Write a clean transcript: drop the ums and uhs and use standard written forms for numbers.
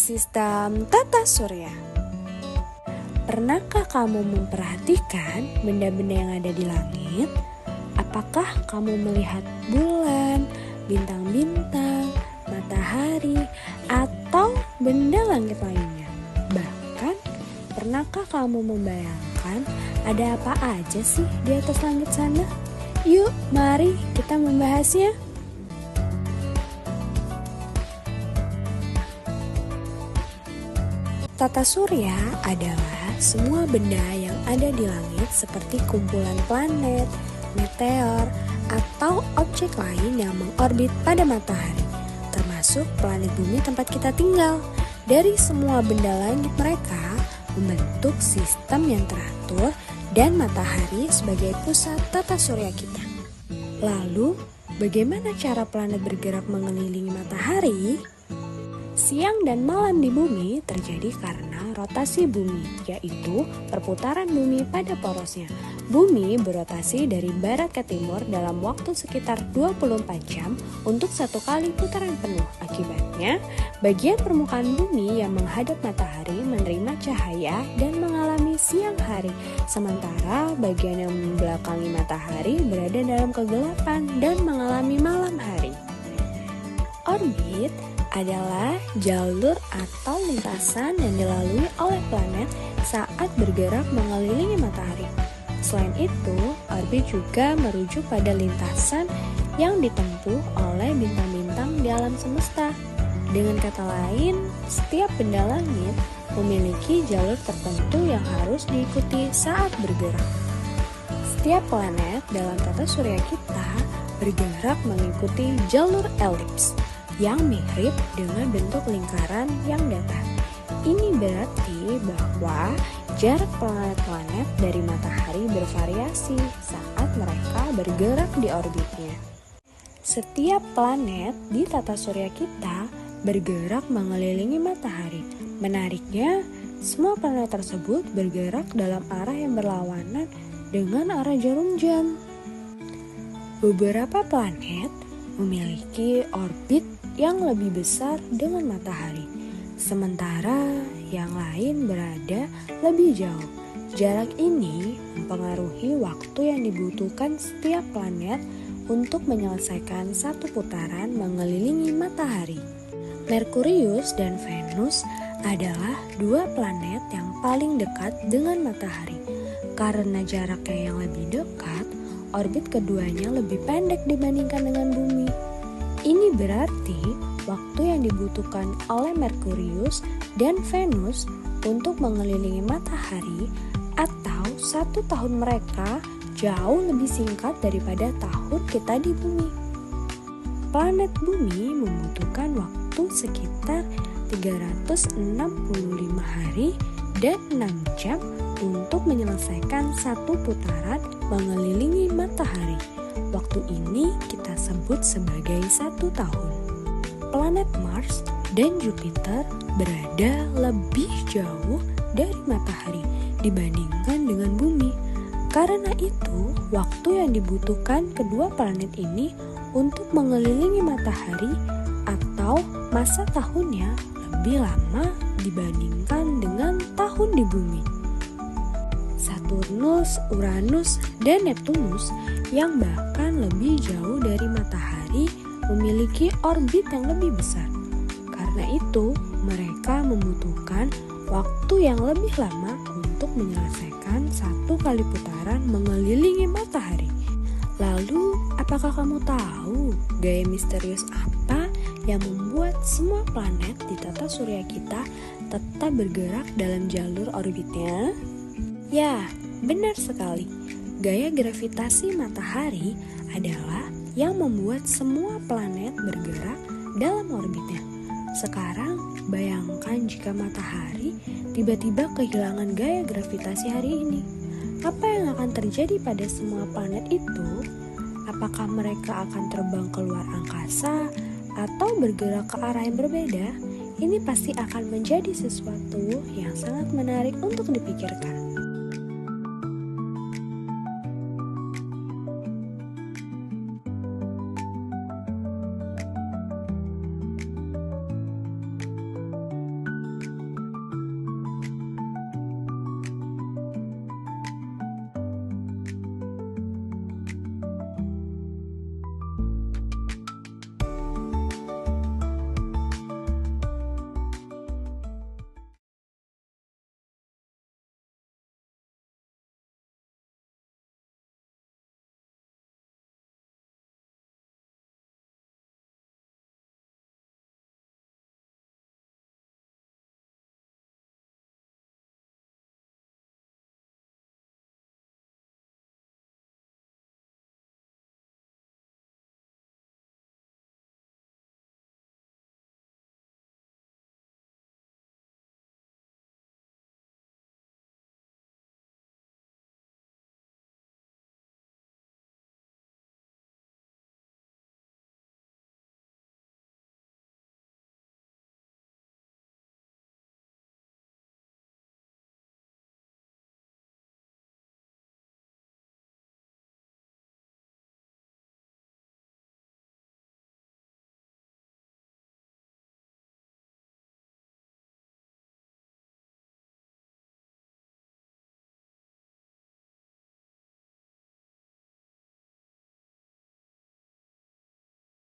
sistem tata surya. Pernahkah kamu memperhatikan benda-benda yang ada di langit? Apakah kamu melihat bulan, bintang-bintang, matahari, atau benda langit lainnya? Bahkan, pernahkah kamu membayangkan ada apa aja sih di atas langit sana? Yuk, mari kita membahasnya. Tata surya adalah semua benda yang ada di langit seperti kumpulan planet, meteor, atau objek lain yang mengorbit pada matahari, termasuk planet bumi tempat kita tinggal. Dari semua benda langit mereka membentuk sistem yang teratur dan matahari sebagai pusat tata surya kita. Lalu, bagaimana cara planet bergerak mengelilingi matahari? Siang dan malam di bumi terjadi karena rotasi bumi, yaitu perputaran bumi pada porosnya. Bumi berotasi dari barat ke timur dalam waktu sekitar 24 jam untuk satu kali putaran penuh. Akibatnya, bagian permukaan bumi yang menghadap matahari menerima cahaya dan mengalami siang hari, sementara bagian yang membelakangi matahari berada dalam kegelapan dan mengalami malam hari. Orbit adalah jalur atau lintasan yang dilalui oleh planet saat bergerak mengelilingi matahari. Selain itu, orbit juga merujuk pada lintasan yang ditempuh oleh bintang-bintang di alam semesta. Dengan kata lain, setiap benda langit memiliki jalur tertentu yang harus diikuti saat bergerak. Setiap planet dalam tata surya kita bergerak mengikuti jalur elips yang mirip dengan bentuk lingkaran yang datar. Ini berarti bahwa jarak planet-planet dari matahari bervariasi saat mereka bergerak di orbitnya. Setiap planet di tata surya kita bergerak mengelilingi matahari. Menariknya, semua planet tersebut bergerak dalam arah yang berlawanan dengan arah jarum jam. Beberapa planet memiliki orbit yang lebih besar dengan matahari, sementara yang lain berada lebih jauh. Jarak ini mempengaruhi waktu yang dibutuhkan setiap planet untuk menyelesaikan satu putaran mengelilingi matahari. Merkurius dan Venus adalah dua planet yang paling dekat dengan matahari. Karena jaraknya yang lebih dekat, orbit keduanya lebih pendek dibandingkan dengan bumi. Ini berarti waktu yang dibutuhkan oleh Merkurius dan Venus untuk mengelilingi matahari atau satu tahun mereka jauh lebih singkat daripada tahun kita di bumi. Planet bumi membutuhkan waktu sekitar 365 hari dan 6 jam untuk menyelesaikan satu putaran mengelilingi matahari. Waktu ini kita sebut sebagai 1 tahun. Planet Mars dan Jupiter berada lebih jauh dari matahari dibandingkan dengan bumi. Karena itu, waktu yang dibutuhkan kedua planet ini untuk mengelilingi matahari atau masa tahunnya lebih lama dibandingkan dengan tahun di bumi. Saturnus, Uranus, dan Neptunus yang bahkan lebih jauh dari matahari memiliki orbit yang lebih besar. Karena itu, mereka membutuhkan waktu yang lebih lama untuk menyelesaikan satu kali putaran mengelilingi matahari. Lalu, apakah kamu tahu gaya misterius apa yang membuat semua planet di tata surya kita tetap bergerak dalam jalur orbitnya? Ya, benar sekali. Gaya gravitasi matahari adalah yang membuat semua planet bergerak dalam orbitnya. Sekarang, bayangkan jika matahari tiba-tiba kehilangan gaya gravitasi hari ini. Apa yang akan terjadi pada semua planet itu? Apakah mereka akan terbang keluar angkasa atau bergerak ke arah yang berbeda? Ini pasti akan menjadi sesuatu yang sangat menarik untuk dipikirkan.